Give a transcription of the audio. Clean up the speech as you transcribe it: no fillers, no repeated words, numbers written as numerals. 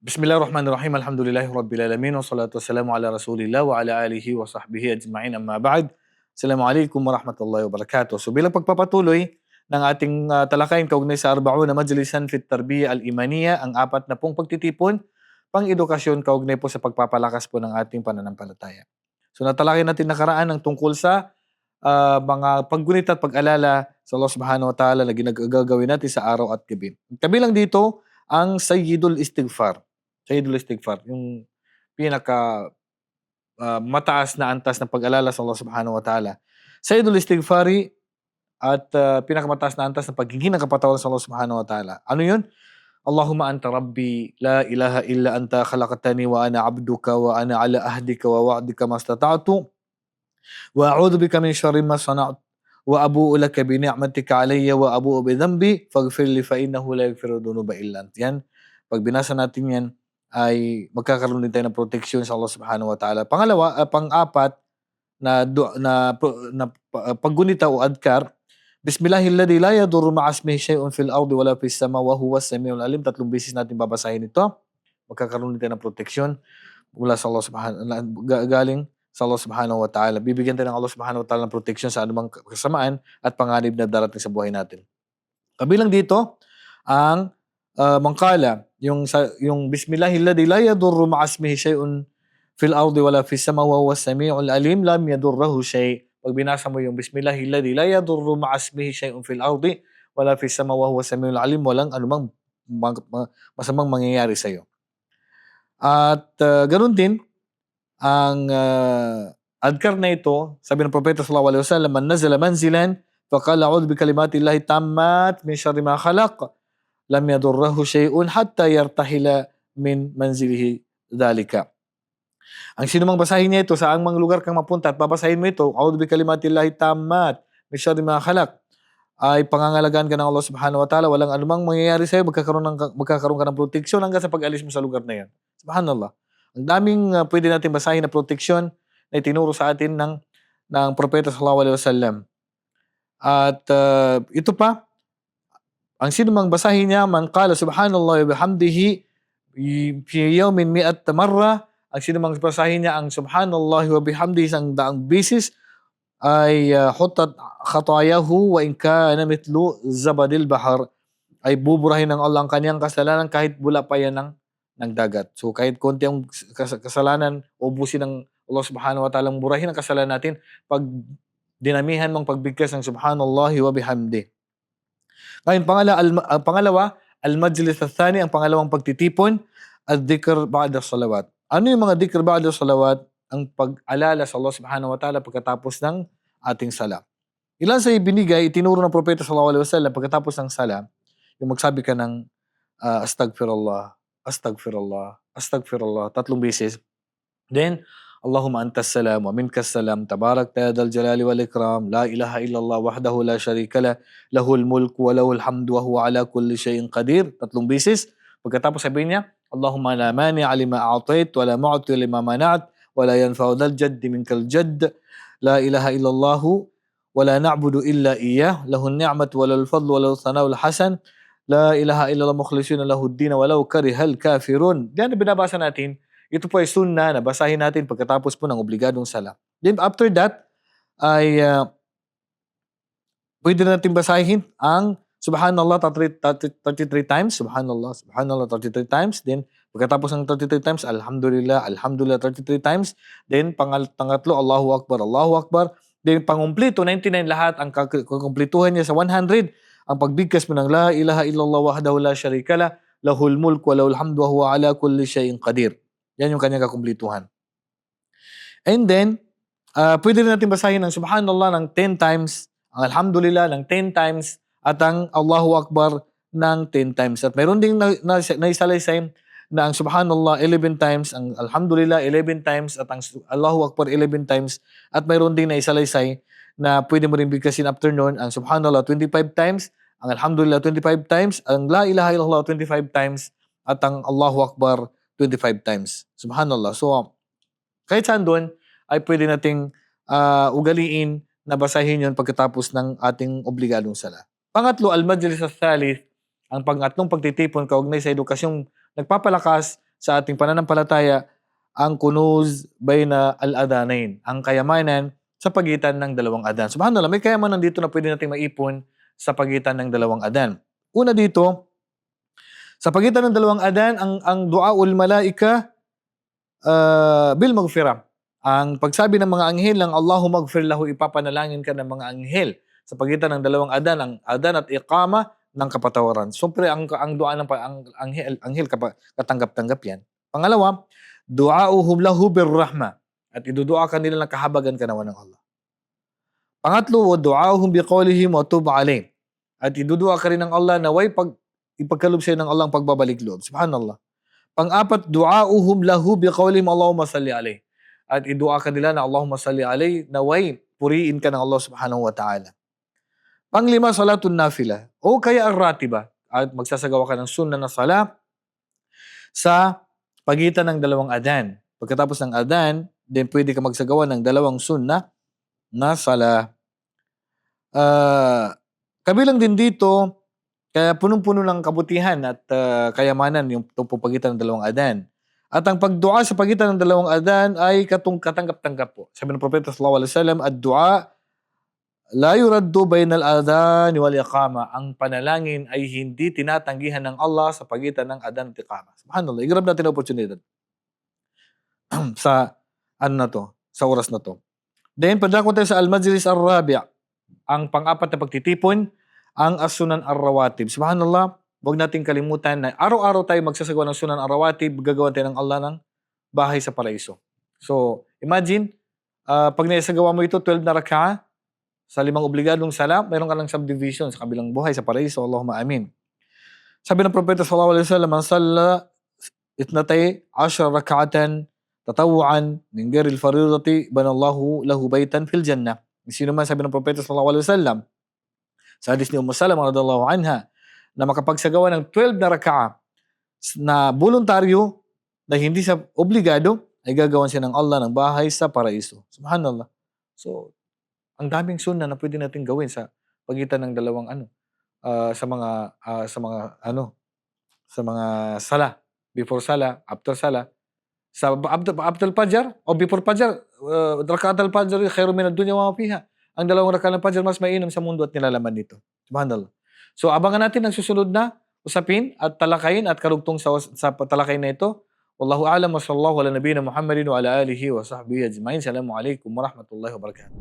Bismillahirrahmanirrahim. Alhamdulillahi rabbil alamin wassalatu wassalamu ala Rasulillah wa ala alihi wa sahbihi ajma'in. Amma ba'd. Assalamualaikum warahmatullahi wabarakatuh. So bilang pagpapatuloy ng ating talakayin kaugnay sa Arba'una Majlisan fit Tarbiyya al-Imaniyya, ang apat na pong pagtitipon pang-edukasyon kaugnay po sa pagpapalakas po ng ating pananampalataya. So natalakay natin nakaraan ang tungkol sa mga paggunita at pag-alala sa Allah Subhanahu wa Ta'ala na ginagagawin natin sa araw at gabi. Kabilang dito ang Sayyidul Istighfar. Sayyidul Istighfar, yung pinaka mataas na antas ng pag-alala sa Allah Subhanahu wa Ta'ala. Sayyidul Istighfari at pinakamataas na antas ng paghingi ng kapatawaran sa Allah Subhanahu wa Ta'ala. Ano yun? Allahumma anta rabbi, la ilaha illa anta khalaqtani wa ana abduka wa ana ala ahdika wa wa'dika mastata'tu wa a'udhu bika min syarri ma sana'tu wa abu'u laka bi ni'matika alayya wa abu'u bi dhanbi faghfir li fa innahu la yaghfiru dhunuba illa anta. Yan, pag binasa natin yan, ay magkakaroon din tayo ng proteksyon sa Allah Subhanahu wa Ta'ala. Pangalawa, pang-apat na paggunita o adkar, Bismillahilladzi la yadurru ma'asmihi syai'un fil ardi wala fis sama wa huwas samiul alim. 3 beses natin babasahin ito. Magkakaroon din tayo ng proteksyon mula sa Allah galing sa Allah Subhanahu wa Ta'ala. Bibigyan tayo ng Allah Subhanahu wa Ta'ala ng proteksyon sa anumang kasamaan at panganib na darating sa buhay natin. Kabilang dito ang mangkala, yung Bismillahilladzi la yadurru ma'asmihi syai'un fil ardi wala fis sama wa huwas samiul alim lam yadurruhu syai'. Pag binasa mo yung Bismillahilladzi la yadurru ma'asmihi syai'un fil ardi wala fis sama wa huwas samiul alim, walang anumang masamang mangyayari sa iyo. At ganoon din ang adkar na ito, sabi ng propeta sallallahu alaihi wasallam, man nazala manzilan faqala a'udhu bi kalimatillahi tammat min syarri ma khalaq lam yadurruhu syai'un hatta yartahila min manzilihi dhalika. Ang sino mang basahin niya ito sa ang mga lugar kang mapunta at babasahin mo ito, a'udhu bi kalimatillahi tammat min syarri ma khalaq, ay pangangalagaan ka ng Allah Subhanahu wa Ta'ala, walang anumang mangyayari sa iyo, magkakaroon ka ng proteksyon hanggang sa pag-alis mo sa lugar na 'yan. Subhanallah. Ang daming pwede natin basahin na proteksyon na itinuro sa atin ng propeta sallallahu alaihi wasallam. At ito pa, ang sino mang basahin niya, man qala subhanallah wa bihamdihi fi yawmin mi'at marra, ang sino mang basahin niya ang subhanallah wa bihamdihi isang daang bisis, ay hutat khatayahu wa in kana mithlu zabadil bahar, ay buburahin ng Allah ang kaniyang kasalanan kahit bula pa yan ng dagat. So kahit konti ang kasalanan, ubusin ng Allah Subhanahu wa Ta'ala, burahin ang kasalanan natin pag dinamihan mong pagbigkas ng subhanallah wa bihamdi. Ngayon, pangalawa, al-majlis al-thani, ang pangalawang pagtitipon, al-dhikr ba'da salawat. Ano yung mga dhikr ba'da salawat? Ang pag-alala sa Allah Subhanahu wa Ta'ala pagkatapos ng ating sala. Ilan sa ibinigay, itinuro ng propeta sallallahu alaihi wasallam pagkatapos ng sala, yung magsabi ka ng astaghfirullah, astaghfirullah, astaghfirullah, 3 beses. Then, Allahumma antas salam wa minkas salam, tabarakta ya dal jalali wal ikram, la ilaha illallah wahdahu la syarika lah, lahul mulku wa lahul hamdu wa huwa ala kulli syai'in qadir. 3 beses. Pagkatapos sabihin niya, Allahumma la mani'a lima a'tait wa la mu'ti lima mana'at wa la yanfa'u dhal jaddi minkal jadd, la ilaha illallah wa la na'budu illa iyyah, lahun ni'matu wa lahul fadlu wa lahul thana'ul hasan, la ilaha illallah mukhlishina lahud-din wa law karihal kafirun. Diyan na binabasa natin. Ito po ay sunnah na basahin natin pagkatapos po ng obligadong sala. Then after that, ay pwede natin basahin ang subhanallah 33 times. Subhanallah, subhanallah 33 times. Then pagkatapos ng 33 times, alhamdulillah, alhamdulillah 33 times. Then pangatlo, Allahu Akbar, Allahu Akbar. Then pangumpleto, 99 lahat. Ang kukumplituhan niya sa 100, ang pagbigkas mo ng la ilaha illallah wahdahu la syarika lah, lahul mulku wa lahul hamdu wa huwa ala kulli syai'in qadir. Yan yung kanyang kakumplituhan. And then, pwede rin natin basahin ang subhanallah ng 10 times, ang alhamdulillah ng 10 times, at ang Allahu Akbar ng 10 times. At mayroon ding naisalaysay na ang subhanallah 11 times, ang alhamdulillah 11 times, at ang Allahu Akbar 11 times. At mayroon ding naisalaysay na pwede mo rin bigkasin after nun, ang subhanallah 25 times, ang alhamdulillah 25 times, ang la ilaha illallah 25 times, at ang Allahu Akbar 25 times. Subhanallah. So, kahit saan doon, ay pwede nating ugaliin na basahin yun pagkatapos ng ating obligadong sala. Pangatlo, al-majlis al-thalith, ang pangatlong pagtitipon kaugnay sa edukasyong nagpapalakas sa ating pananampalataya ang kunuz bayna al-adhanain, ang kayamanan sa pagitan ng dalawang adan. Subhanallah, may kayamanan dito na pwede nating maipon sa pagitan ng dalawang adan. Una dito, sa pagitan ng dalawang adan, ang duaul malaika bil maghfirah. Ang pagsabi ng mga anghel ng Allahumma maghfir lahu, ipapanalangin ka ng mga anghel sa pagitan ng dalawang adan, ang adan at iqama ng kapatawaran. Siyempre, ang dua ng anghel katanggap-tanggap yan. Pangalawa, duauhum lahu birrahma, at idudua ka nila ng kahabagan ka naman ng Allah. Pangatlo, duauhum biqawlihim wa tub alayhim, at idudua ka rin ng Allah na ipagkaloob sa'yo ng Allah ang pagbabalik loob. Subhanallah. Pang-apat, duauhum lahu biqawlihim Allahumma salli alayhi, at idua ka nila na Allahumma salli alayhi, naway puriin ka ng Allah subhanahu wa ta'ala. Panglima, salatun nafila o kaya ar-ratiba, at magsasagawa ka ng sunnah na sala sa pagitan ng dalawang adan. Pagkatapos ng adan, then pwede ka magsagawa ng dalawang sunnah na sala. Kabilang din dito, kaya punong-puno ng kabutihan at kayamanan yung pagitan ng dalawang adan. At ang pagdua sa pagitan ng dalawang adan ay katanggap-tanggap po. Sabi ng Propeta sallallahu alaihi wasallam, ad-dua la yuraddu bainal adhan wal iqama. Ang panalangin ay hindi tinatanggihan ng Allah sa pagitan ng adan at iqama. Subhanallah, i-grab natin ang oportunidad sa sa oras na to. Then, padako tayo sa al-majlis ar-rabi'. Ang pang-apat na pagtitipon, ang as-sunan ar-rawatib. Subhanallah, huwag nating kalimutan na araw-araw tayo magsasagawa ng sunan ar-rawatib, gagawa tayo ng Allah ng bahay sa paraiso. So, imagine, pag naisagawa mo ito, 12 na rak'a, sa 5 obligadong sala, mayroon ka ng subdivision sa kabilang buhay sa paraiso. Allahumma amin. Sabi ng Propeta sallallahu alaihi wasallam, man salla itnatay 10 rak'atan tatawuan min ghairi al-fariidati banallahu lahu baytan fil jannah. Sino man, sabi ng Propeta sallallahu alaihi wasallam sa hadis ni Ummu Salamah radhiyallahu anha, na makapagsagawa ng 12 na rak'a na voluntaryo na hindi sa obligado, ay gagawan siya ng Allah ng bahay sa paraiso. Subhanallah. So, ang daming sunnah na pwede natin gawin sa pagitan ng dalawang sa mga sala, before sala, after sala. Sa after Fajr o before Fajr, rak'at al-Fajr khairu min ad-dunya wa ma fiha. Ang dalawang rak'at ng Fajr mas mainam sa mundo at nilalaman nito. Subhanallah. So abangan natin ang susunod na usapin at talakayin at karugtong sa talakayin na ito. Wallahu a'lam wa sallallahu ala nabiyyina Muhammadin wa ala alihi wa sahbihi ajma'in. Assalamu alaikum warahmatullahi wabarakatuh.